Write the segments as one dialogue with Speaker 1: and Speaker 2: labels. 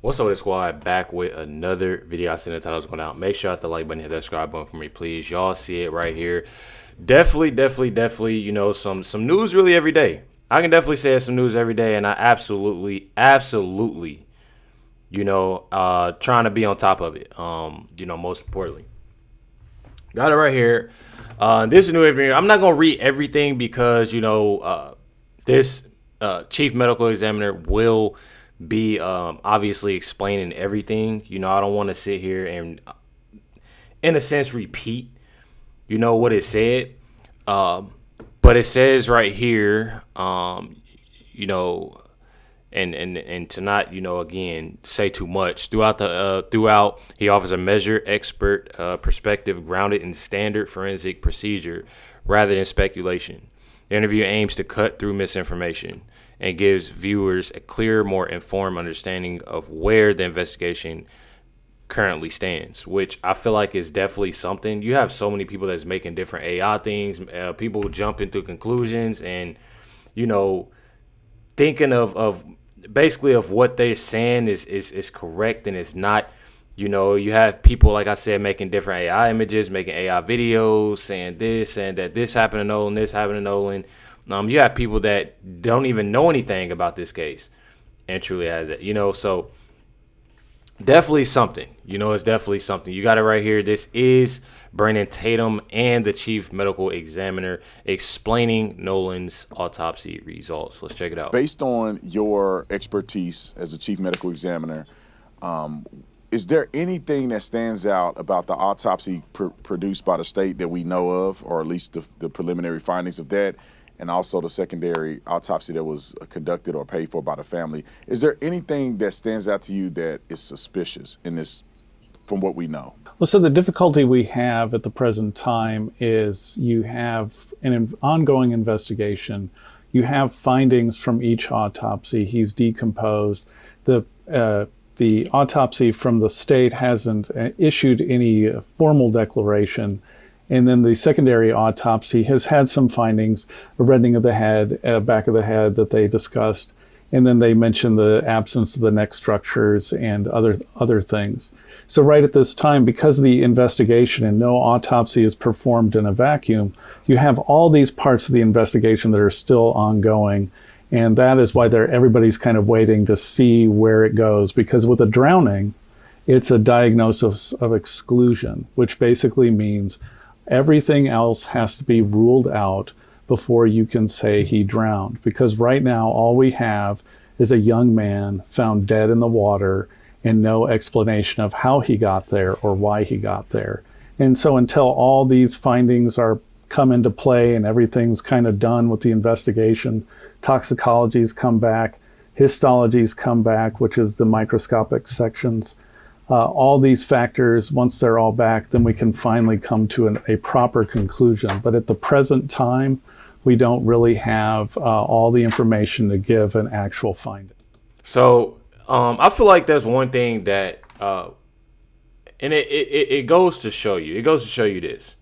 Speaker 1: What's up with the squad? Back with another video. I seen the titles going out. Make sure you hit the like button, hit that subscribe button for me, please. Y'all see it right here. Definitely, you know, some news really every day. I can definitely say it's some news every day, and I absolutely, you know, trying to be on top of it. You know, most importantly. Got it right here. This is new every. I'm not gonna read everything because, you know, this chief medical examiner will be obviously explaining everything. You know, I don't want to sit here and in a sense repeat, you know, what it said. But it says right here, you know, and to not, you know, again, say too much. Throughout, he offers a measured, expert perspective grounded in standard forensic procedure rather than speculation. The interview aims to cut through misinformation and gives viewers a clearer, more informed understanding of where the investigation currently stands, which I feel like is definitely something. You have so many people that's making different AI things. People jump into conclusions and, you know, thinking of basically of what they're saying is correct and it's not. You know, you have people, like I said, making different AI images, making AI videos, saying this and that this happened to Nolan, this happened to Nolan. You have people that don't even know anything about this case and truly has it, you know, so definitely something, you know, it's definitely something. You got it right here. This is Brandon Tatum and the chief medical examiner explaining Nolan's autopsy results. Let's check it out.
Speaker 2: Based on your expertise as a chief medical examiner, is there anything that stands out about the autopsy produced by the state that we know of, or at least the preliminary findings of that, and also the secondary autopsy that was conducted or paid for by the family? Is there anything that stands out to you that is suspicious in this, from what we know?
Speaker 3: Well, so the difficulty we have at the present time is you have an ongoing investigation. You have findings from each autopsy. He's decomposed. The autopsy from the state hasn't issued any formal declaration. And then the secondary autopsy has had some findings, a reddening of the head, back of the head that they discussed. And then they mentioned the absence of the neck structures and other things. So right at this time, because of the investigation and no autopsy is performed in a vacuum, you have all these parts of the investigation that are still ongoing. And that is why everybody's kind of waiting to see where it goes. Because with a drowning, it's a diagnosis of exclusion, which basically means everything else has to be ruled out before you can say he drowned. Because right now, all we have is a young man found dead in the water and no explanation of how he got there or why he got there. And so until all these findings are come into play and everything's kind of done with the investigation, toxicologies come back, histologies come back, which is the microscopic sections. All these factors, once they're all back, then we can finally come to a proper conclusion. But at the present time, we don't really have all the information to give an actual finding.
Speaker 1: So I feel like there's one thing that, and it goes to show you, this.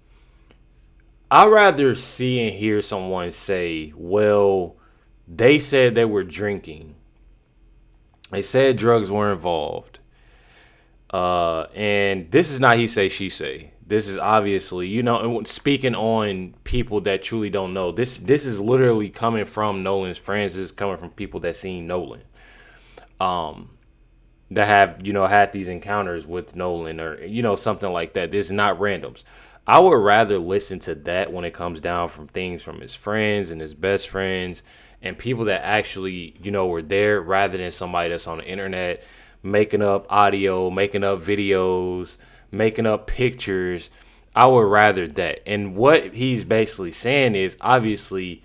Speaker 1: I'd rather see and hear someone say, well, they said they were drinking. They said drugs were involved. And this is not he say, she say. This is obviously, you know, speaking on people that truly don't know. This is literally coming from Nolan's friends. This is coming from people that seen Nolan. That have, you know, had these encounters with Nolan or, you know, something like that. This is not randoms. I would rather listen to that when it comes down from things from his friends and his best friends and people that actually, you know, were there rather than somebody that's on the internet making up audio, making up videos, making up pictures. I would rather that. And what he's basically saying is obviously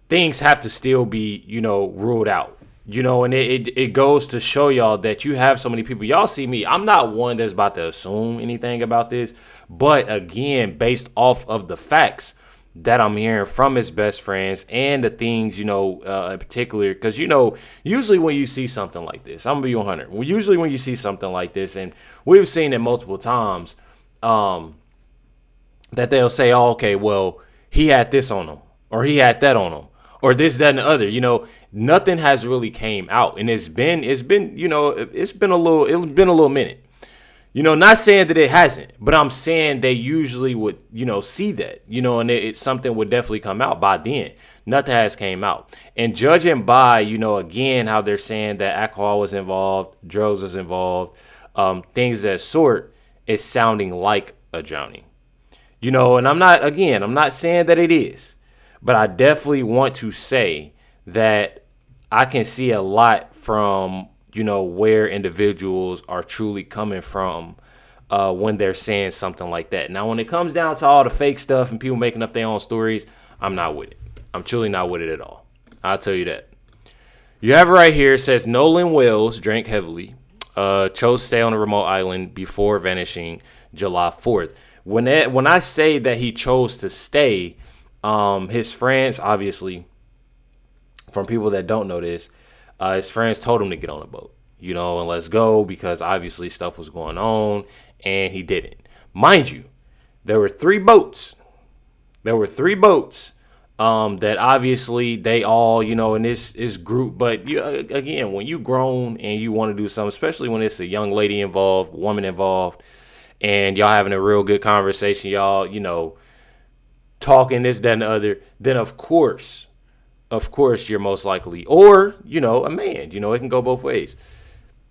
Speaker 1: things have to still be, you know, ruled out. You know, and it goes to show y'all that you have so many people. Y'all see me. I'm not one that's about to assume anything about this. But again, based off of the facts that I'm hearing from his best friends and the things, you know, in particular, because, you know, usually when you see something like this, I'm going to be 100. Well, usually when you see something like this, and we've seen it multiple times, that they'll say, oh, okay, well, he had this on him or he had that on him. or this, that, and the other. Nothing has really came out, and it's been it's been a little minute. Not saying that it hasn't, but I'm saying they usually would, see that, and something would definitely come out by then. Nothing has came out. And judging by, again, how they're saying that alcohol was involved, drugs was involved, things of that sort, it's sounding like a drowning. And I'm not saying that it is, but I definitely want to say that I can see a lot from where individuals are truly coming from when they're saying something like that. Now, when it comes down to all the fake stuff and people making up their own stories, I'm not with it. I'm truly not with it at all. I'll tell you that. You have it right here. It says Nolan Wells drank heavily, chose to stay on a remote island before vanishing July 4th. When I say that he chose to stay, his friends, obviously, from people that don't know this, his friends told him to get on a boat, and let's go, because obviously stuff was going on, and he didn't. Mind you, there were three boats. That obviously they all, in this group. But again, when you grown and you want to do something, especially when it's a young lady involved, woman involved, and y'all having a real good conversation, y'all, talking this, that, and the other, then of course, you're most likely, or, a man, it can go both ways.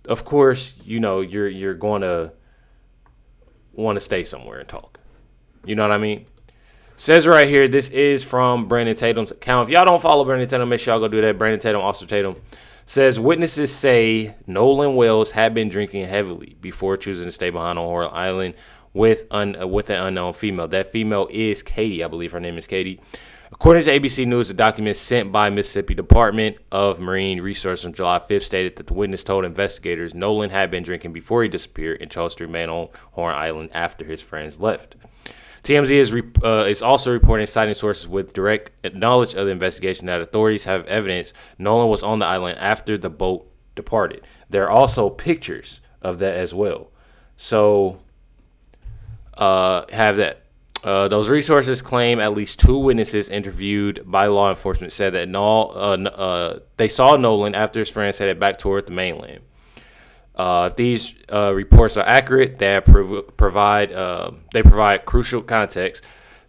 Speaker 1: Of course, you're going to want to stay somewhere and talk. You know what I mean? Says right here, this is from Brandon Tatum's account. If y'all don't follow Brandon Tatum, make sure y'all go do that. Brandon Tatum, also Tatum. Says witnesses say Nolan Wells had been drinking heavily before choosing to stay behind on Horror Island with an unknown female. That female is Katie. I believe her name is Katie. According to ABC News, a document sent by Mississippi Department of Marine Resources on July 5th stated that the witness told investigators Nolan had been drinking before he disappeared and chose to remain on Horn Island after his friends left. TMZ is also reporting, citing sources with direct knowledge of the investigation, that authorities have evidence Nolan was on the island after the boat departed. There are also pictures of that as well. So, have that. Those resources claim at least two witnesses interviewed by law enforcement said that they saw Nolan after his friends headed back toward the mainland. If these reports are accurate, they provide crucial context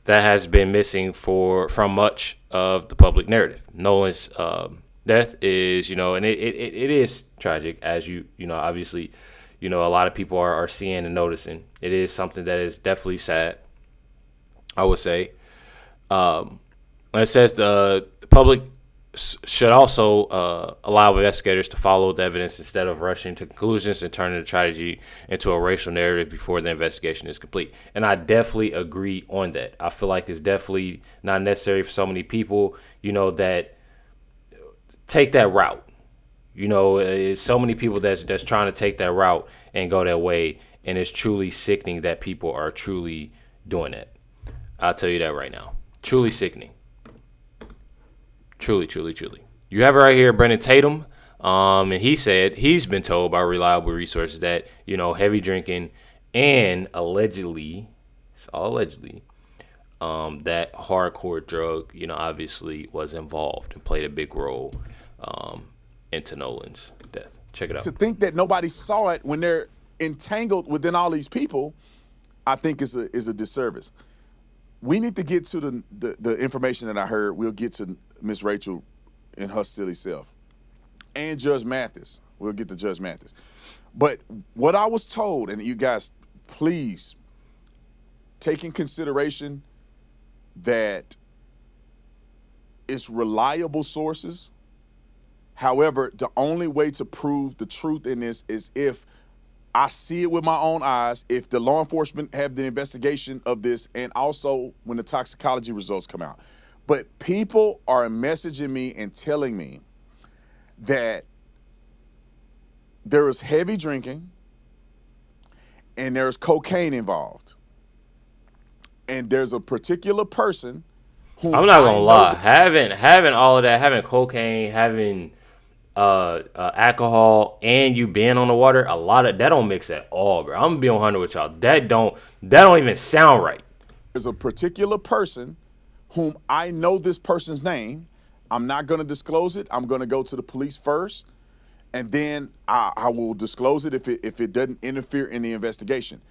Speaker 1: that has been missing from much of the public narrative. Nolan's death is, and it is tragic, as obviously, a lot of people are seeing and noticing. It is something that is definitely sad, I would say. It says the public should also allow investigators to follow the evidence instead of rushing to conclusions and turning the tragedy into a racial narrative before the investigation is complete. And I definitely agree on that. I feel like it's definitely not necessary for so many people, that take that route. It's so many people that's trying to take that route and go that way, and it's truly sickening that people are truly doing that. I'll tell you that right now. Truly sickening. Truly, truly, truly. You have it right here, Brandon Tatum. And he said he's been told by reliable resources that, heavy drinking and allegedly, it's all allegedly, that hardcore drug, obviously was involved and played a big role into Nolan's death. Check it out.
Speaker 2: To think that nobody saw it when they're entangled within all these people, I think is a disservice. We need to get to the information that I heard. We'll get to Miss Rachel and her silly self. And Judge Mathis. We'll get to Judge Mathis. But what I was told, and you guys, please take in consideration that it's reliable sources. However, the only way to prove the truth in this is if I see it with my own eyes, if the law enforcement have the investigation of this, and also when the toxicology results come out. But people are messaging me and telling me that there is heavy drinking and there's cocaine involved. And there's a particular person who
Speaker 1: I'm not gonna lie, having all of that, having cocaine, having alcohol, and you being on the water, a lot of that don't mix at all, bro. I'm gonna be on 100 with y'all. That don't even sound right.
Speaker 2: There's a particular person whom I know this person's name. I'm not going to disclose it. I'm going to go to the police first, and then I will disclose it if it doesn't interfere in the investigation.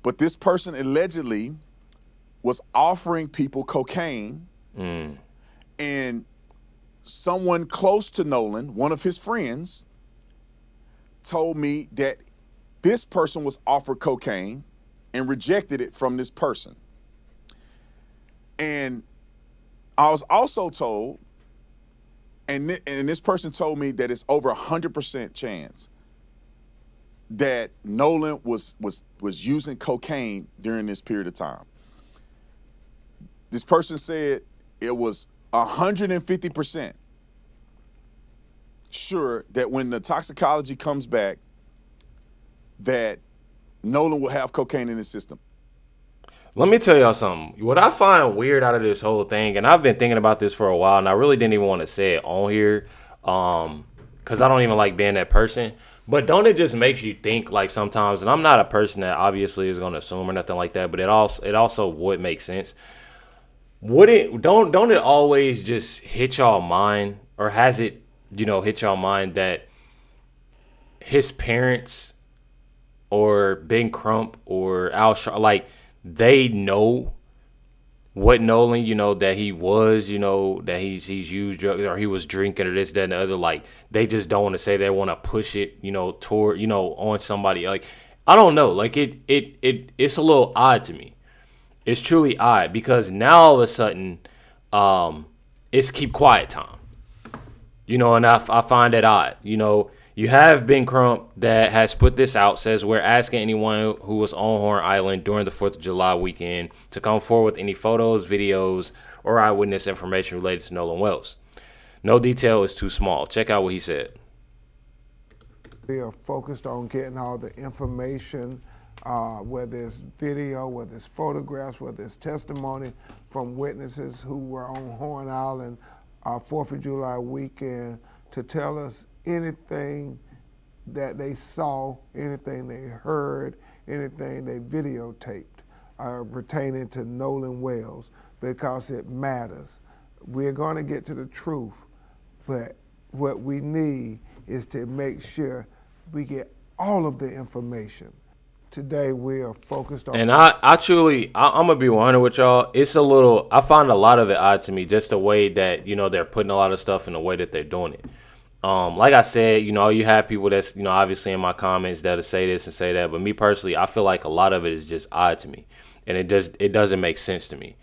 Speaker 2: But this person allegedly was offering people cocaine, and someone close to Nolan, one of his friends, told me that this person was offered cocaine and rejected it from this person. And I was also told, and this person told me that it's over 100% chance that Nolan was using cocaine during this period of time. This person said it was 150% sure that when the toxicology comes back, that Nolan will have cocaine in his system.
Speaker 1: Let me tell y'all something. What I find weird out of this whole thing, and I've been thinking about this for a while, and I really didn't even want to say it on here, because I don't even like being that person. But don't it just makes you think, like, sometimes, and I'm not a person that obviously is going to assume or nothing like that, but it also would make sense. Don't it always just hit y'all mind, or has it, hit y'all mind that his parents or Ben Crump or Al Sharpton, like, they know what Nolan, that he was, that he's used drugs or he was drinking or this, that, and the other. Like, they just don't want to say they want to push it, toward, on somebody. Like, I don't know. Like, it's a little odd to me. It's truly odd because now all of a sudden, it's keep quiet time. And I find that odd. You have Ben Crump that has put this out, says we're asking anyone who was on Horn Island during the 4th of July weekend to come forward with any photos, videos, or eyewitness information related to Nolan Wells. No detail is too small. Check out what he said.
Speaker 4: We are focused on getting all the information, whether it's video, whether it's photographs, whether it's testimony from witnesses who were on Horn Island 4th of July weekend to tell us anything that they saw, anything they heard, anything they videotaped pertaining to Nolan Wells, because it matters. We're going to get to the truth, but what we need is to make sure we get all of the information. Today we are focused on.
Speaker 1: And I'm gonna be 100 with y'all. I find a lot of it odd to me, just the way that they're putting a lot of stuff in the way that they're doing it. Like I said, you have people that's, obviously in my comments that'll say this and say that. But me personally, I feel like a lot of it is just odd to me. And it doesn't make sense to me,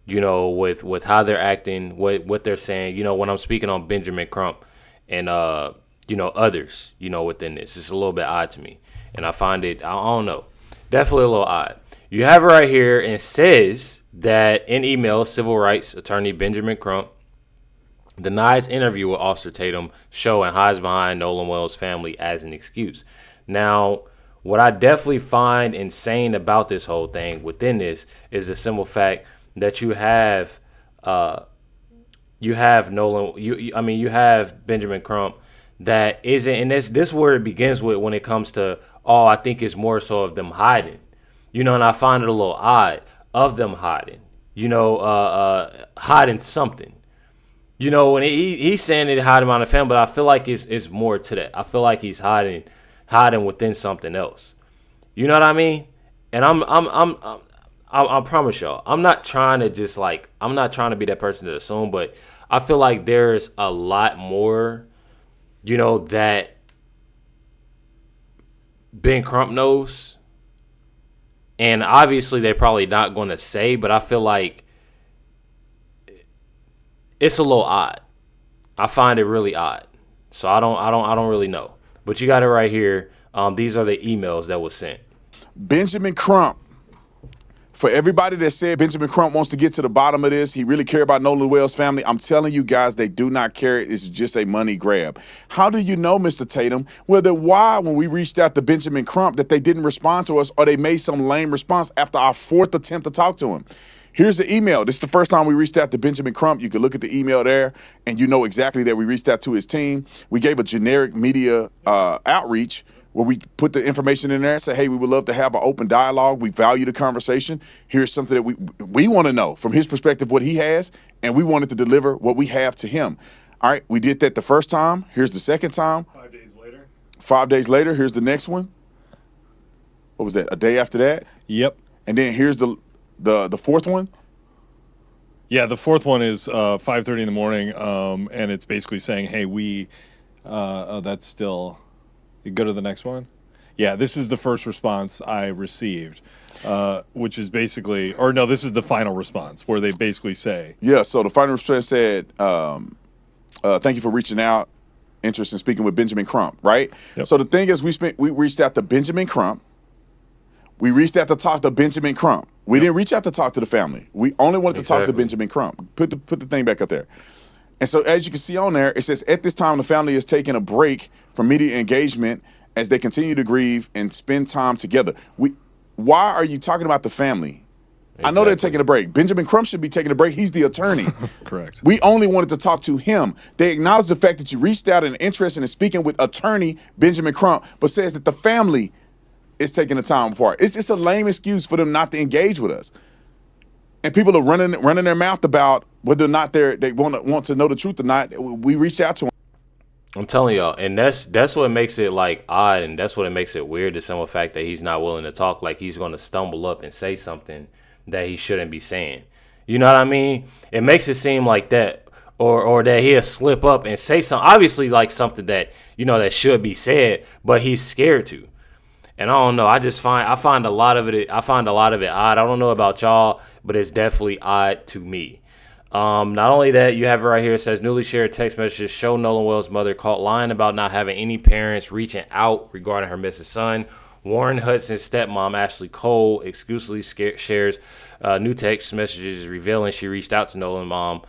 Speaker 1: with how they're acting, what they're saying, when I'm speaking on Benjamin Crump and, others, within this. It's a little bit odd to me. And I find it, I don't know, definitely a little odd. You have it right here, and it says that in email, civil rights attorney Benjamin Crump denies interview with Officer Tatum show and hides behind Nolan Wells' family as an excuse. Now, what I definitely find insane about this whole thing within this is the simple fact that you have Nolan, you have Benjamin Crump that isn't, and this is where it begins with when it comes to, I think it's more so of them hiding, and I find it a little odd of them hiding, hiding something. And he's saying it hiding behind the family, but I feel like it's more to that. I feel like he's hiding within something else. You know what I mean? And I promise y'all, I'm not trying to be that person to assume, but I feel like there's a lot more, that Ben Crump knows. And obviously they're probably not going to say, but I feel like it's a little odd. I find it really odd. So I don't really know. But you got it right here. These are the emails that was sent.
Speaker 2: Benjamin Crump. For everybody that said Benjamin Crump wants to get to the bottom of this, he really cares about Nolan Wells' family, I'm telling you guys, they do not care. It's just a money grab. How do you know, Mr. Tatum, whether why, when we reached out to Benjamin Crump, that they didn't respond to us or they made some lame response after our 4th attempt to talk to him? Here's the email. This is the first time we reached out to Benjamin Crump. You can look at the email there, and you know exactly that we reached out to his team. We gave a generic media outreach where we put the information in there and say, hey, we would love to have an open dialogue. We value the conversation. Here's something that we want to know from his perspective what he has, and we wanted to deliver what we have to him. All right, we did that the first time. Here's the second time.
Speaker 5: 5 days later.
Speaker 2: 5 days later, here's the next one. What was that? A day after that?
Speaker 5: Yep.
Speaker 2: And then here's the fourth one.
Speaker 5: Yeah, the fourth one is 5:30 in the morning, and it's basically saying, hey, that's still. You go to the next one. Yeah, this is the first response I received, which is basically, or no, this is the final response where they basically say.
Speaker 2: Yeah, so the final response said, thank you for reaching out, interest in speaking with Benjamin Crump, right?
Speaker 5: Yep.
Speaker 2: So the thing is, we reached out to Benjamin Crump. We reached out to talk to Benjamin Crump. We didn't reach out to talk to the family. We only wanted to talk to Benjamin Crump. Put the thing back up there. And so as you can see on there, it says, at this time, the family is taking a break from media engagement as they continue to grieve and spend time together. Why are you talking about the family? Exactly. I know they're taking a break. Benjamin Crump should be taking a break. He's the attorney.
Speaker 5: Correct.
Speaker 2: We only wanted to talk to him. They acknowledge the fact that you reached out and interested in speaking with attorney Benjamin Crump, but says that the family is taking the time apart. It's just a lame excuse for them not to engage with us. And people are running their mouth about whether or not they want to know the truth or not. We reached out to them.
Speaker 1: I'm telling y'all, and that's what makes it like odd, and that's what makes it weird, the simple fact that he's not willing to talk. Like he's going to stumble up and say something that he shouldn't be saying. You know what I mean? It makes it seem like that, or that he'll slip up and say something, obviously like something that that should be said, but he's scared to. And I don't know. I find a lot of it odd. I don't know about y'all, but it's definitely odd to me. Not only that, you have it right here. It says newly shared text messages show Nolan Wells' mother caught lying about not having any parents reaching out regarding her missing son. Warren Hudson's stepmom, Ashley Cole, exclusively shares new text messages revealing she reached out to Nolan's mom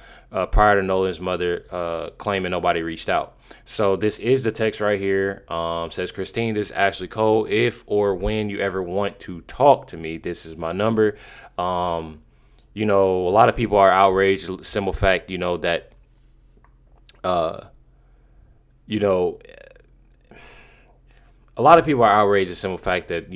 Speaker 1: prior to Nolan's mother claiming nobody reached out. So this is the text right here. Says, Christine, this is Ashley Cole. If or when you ever want to talk to me, this is my number. A lot of people are outraged. Simple fact, that, a lot of people are outraged at the simple fact that,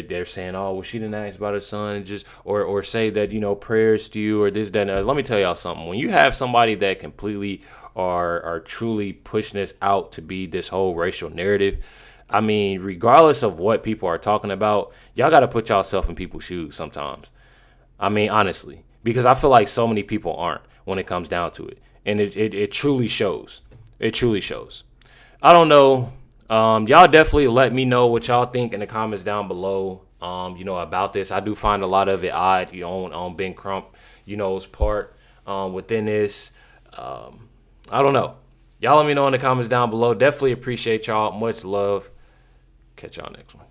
Speaker 1: they're saying, oh, well, she didn't ask about her son, and just, or say that, prayers to you or this, that, and that. Let me tell y'all something. When you have somebody that completely are truly pushing this out to be this whole racial narrative, I mean, regardless of what people are talking about, y'all got to put yourself in people's shoes sometimes. I mean, honestly, because I feel like so many people aren't when it comes down to it. And it truly shows. It truly shows. I don't know. Y'all definitely let me know what y'all think in the comments down below, about this. I do find a lot of it odd, on Ben Crump, his part within this. I don't know. Y'all let me know in the comments down below. Definitely appreciate y'all. Much love. Catch y'all next one.